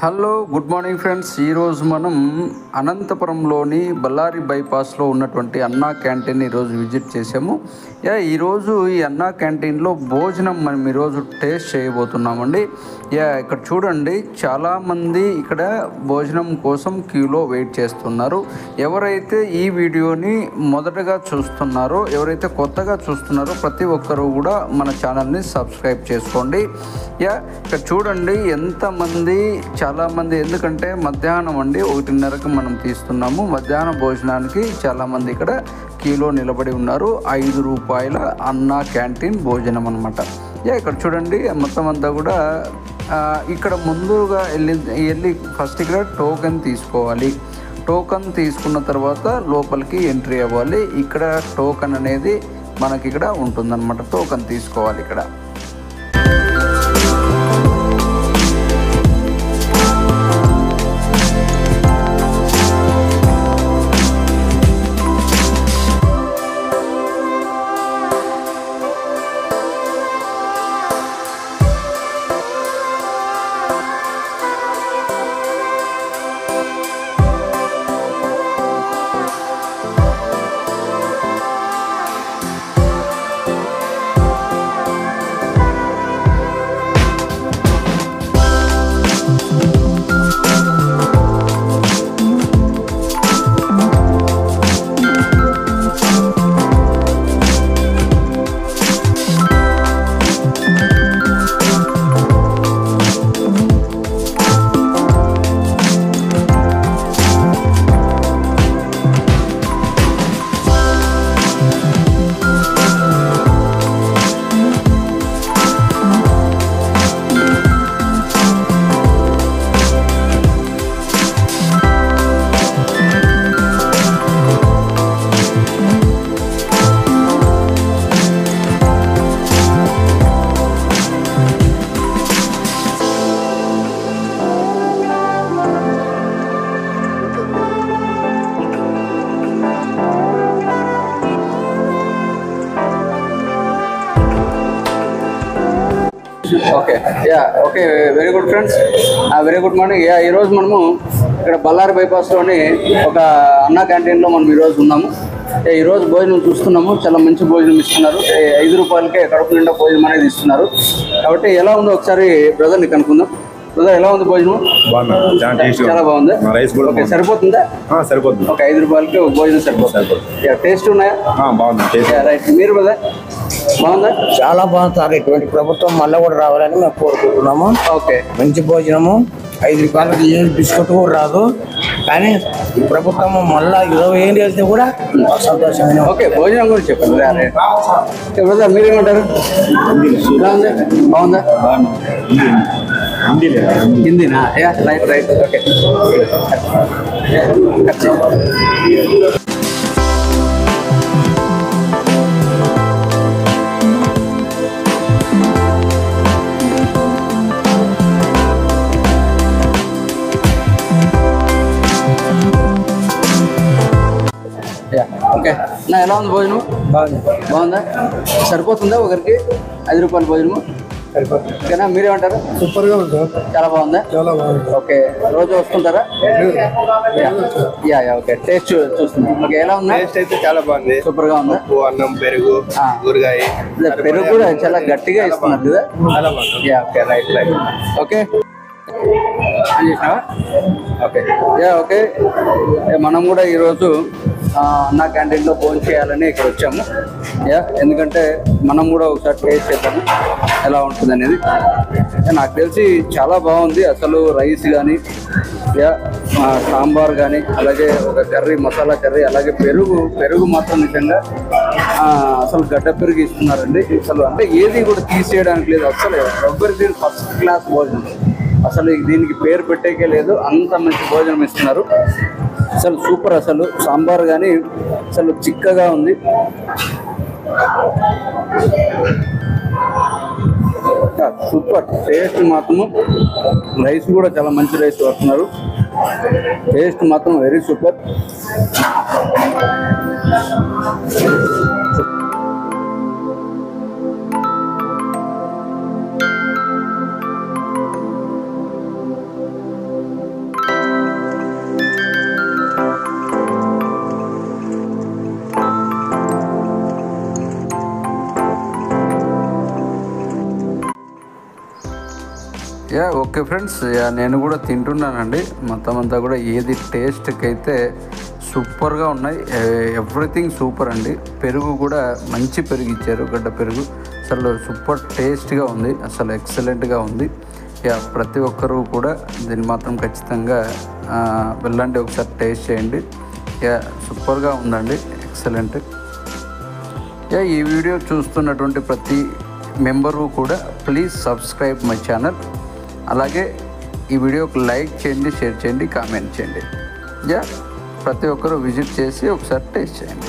Hello good morning friends. ఈరోజు మనం అనంతపురంలోని బళ్ళారి బైపాస్లో ఉన్నటువంటి అన్నా క్యాంటీన్ ఈరోజు విజిట్ చేసాము. ఈరోజు ఈ అన్నా క్యాంటీన్లో భోజనం మనం ఈరోజు టేస్ట్ చేయబోతున్నామండి. ఇక్కడ చూడండి, చాలామంది ఇక్కడ భోజనం కోసం క్యూలో వెయిట్ చేస్తున్నారు. ఎవరైతే ఈ వీడియోని మొదటగా చూస్తున్నారో, ఎవరైతే కొత్తగా చూస్తున్నారో ప్రతి ఒక్కరూ కూడా మన ఛానల్ని సబ్స్క్రైబ్ చేసుకోండి. ఇక్కడ చూడండి ఎంతమంది, చాలామంది, ఎందుకంటే మధ్యాహ్నం అండి 1:30కి మనం తీస్తున్నాము. మధ్యాహ్నం భోజనానికి చాలామంది ఇక్కడ క్యూలో నిలబడి ఉన్నారు. 5 రూపాయల అన్నా క్యాంటీన్ భోజనం అనమాట. ఇక్కడ చూడండి మొత్తం అంతా కూడా ఇక్కడ ముందుగా వెళ్ళి ఫస్ట్ ఇక్కడ టోకెన్ తీసుకోవాలి. టోకెన్ తీసుకున్న తర్వాత లోపలికి ఎంట్రీ అవ్వాలి. ఇక్కడ టోకెన్ అనేది మనకి ఇక్కడ ఉంటుందన్నమాట. టోకెన్ తీసుకోవాలి ఇక్కడ. Okay very good friends, very good morning. ఈరోజు మనము ఇక్కడ బళ్ళారి బైపాస్లోని ఒక అన్నా క్యాంటీన్లో మనం ఈరోజు ఉన్నాము. ఈరోజు భోజనం చూస్తున్నాము. చాలా మంచి భోజనం ఇస్తున్నారు. 5 రూపాయలకే కడుపు నిండా భోజనం అనేది ఇస్తున్నారు. కాబట్టి ఎలా ఉందో ఒకసారి బ్రదర్ని కనుక్కుందాం. బ్రదర్, ఎలా ఉంది భోజనం? చాలా బాగుంది. ఓకే, సరిపోతుందా? సరిపోతుంది. ఒక 5 రూపాయలకి భోజనం సరిపోతుంది. టేస్ట్ ఉన్నాయా? బాగుంది. రైట్. మీరు బ్రదర్, బాగుందా? చాలా బాగుంది సార్. ఇటువంటి ప్రభుత్వం మళ్ళీ కూడా రావాలని మేము కోరుకుంటున్నాము. ఓకే, మంచి భోజనము. 5 రూపాయలకి ఏ బిస్కెట్ కూడా రాదు. కానీ ఈ ప్రభుత్వం మళ్ళీ 20 ఏళ్ళు వెళ్తే కూడా సంతోషమైన. ఓకే, భోజనం కూడా చెప్పండి బ్రదర్, మీరేమంటారు? ఎలా ఉంది? బాగుందా? హిందీనా? Right right. Okay, okay. నా ఎలా ఉంది భోజనం? బాగుందా? సరిపోతుందా ఒకరికి 5 రూపాయల భోజనము? ఓకేనా? మీరేమంటారు? సూపర్గా ఉంది. చాలా బాగుందా? చాలా బాగుంది. ఓకే, రోజు వస్తుంటారా? ఓకే, టేస్ట్ చూస్తున్నాం. ఓకే, ఎలా ఉందా? టేస్ట్ అయితే చాలా బాగుంది. సూపర్ గా ఉందా? అన్నం, పెరుగు, ఊరగాయ. పెరుగు కూడా చాలా గట్టిగా ఇస్తున్నారు కదా? చాలా బాగుంది. Okay, right right. Okay, okay okay. మనం కూడా ఈరోజు అన్నా క్యాంటీన్లో భోజనం చేయాలని ఇక్కడ వచ్చాము. ఎందుకంటే మనం కూడా ఒకసారి టేస్ట్ చేద్దాము ఎలా ఉంటుంది అనేది. నాకు తెలిసి చాలా బాగుంది. అసలు రైస్ కానీ, సాంబార్ కానీ, అలాగే ఒక కర్రీ, మసాలా కర్రీ, అలాగే పెరుగు మాత్రం నిజంగా అసలు గడ్డ పెరుగు ఇస్తున్నారండి. అసలు అంటే ఏది కూడా తీసేయడానికి లేదు. అసలు ఎవరికి ఫస్ట్ క్లాస్ భోజనం. అసలు దీనికి పేరు పెట్టేకే లేదు, అంత మంచి భోజనం ఇస్తున్నారు. అసలు సూపర్. అసలు సాంబార్ కానీ అసలు చిక్కగా ఉంది. సూపర్ టేస్ట్ మాత్రము. రైస్ కూడా చాలా మంచి రైస్ వస్తున్నారు. టేస్ట్ మాత్రం వెరీ సూపర్. ఓకే ఫ్రెండ్స్, నేను కూడా తింటున్నానండి. మొత్తం అంతా కూడా ఏది టేస్ట్కి అయితే సూపర్గా ఉన్నాయి. ఎవ్రీథింగ్ సూపర్ అండి. పెరుగు కూడా మంచి పెరుగు ఇచ్చారు, గడ్డ పెరుగు. అసలు సూపర్ టేస్ట్గా ఉంది, అసలు ఎక్సలెంట్గా ఉంది. ప్రతి ఒక్కరూ కూడా దీన్ని మాత్రం ఖచ్చితంగా వెళ్ళండి, ఒకసారి టేస్ట్ చేయండి. సూపర్గా ఉందండి, ఎక్సలెంట్. ఈ వీడియో చూస్తున్నటువంటి ప్రతి మెంబరు కూడా ప్లీజ్ సబ్స్క్రైబ్ మై ఛానల్. అలాగే ఈ వీడియోకి లైక్ చేయండి, షేర్ చేయండి, కామెంట్ చేయండి. ప్రతి ఒక్కరూ విజిట్ చేసి ఒకసారి టేస్ట్ చేయండి.